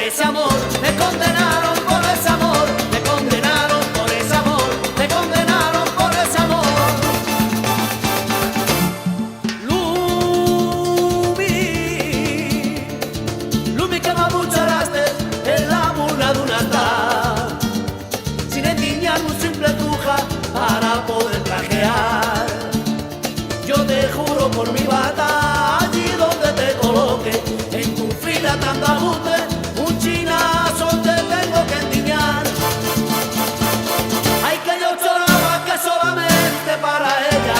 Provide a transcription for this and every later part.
ese amor, me condenaron por ese amor, me condenaron por ese amor, me condenaron por ese amor. Lumi que me abucharaste en la burla de un altar, sin endiñar un simple truja para poder trajear. Yo te juro por mi bata, allí donde te coloque, en tu fila tan tabute, un chinazo te tengo que endiñar. Ay, que yo choraba que solamente para ella,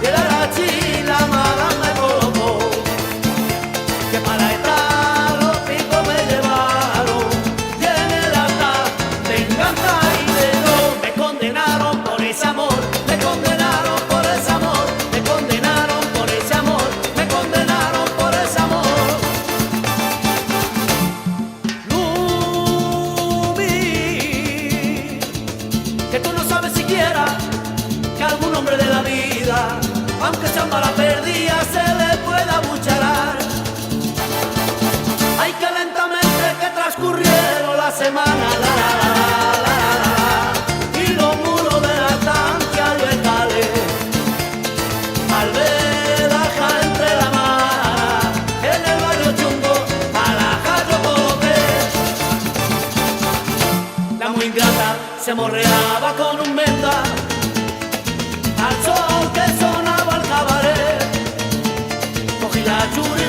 y la china mala me colocó, que para entrar los picos me llevaron, y en el altar me encanta y de no, me condenaron por ese amor, me condenaron por ese amor, me condenaron por ese amor, me condenaron por ese amor. Lumi, que tú no sabes siquiera que algún hombre de la vida, aunque sea para perdida, se le pueda abucharar. Ay, que lentamente que transcurrieron las semanas, y los muros de la estancia letales, al ver baja entre la mar, en el barrio chungo, a la calle coloqué. La muy ingrata se morreaba con un menda, al sol que sonaba al cabaret, cogí la chura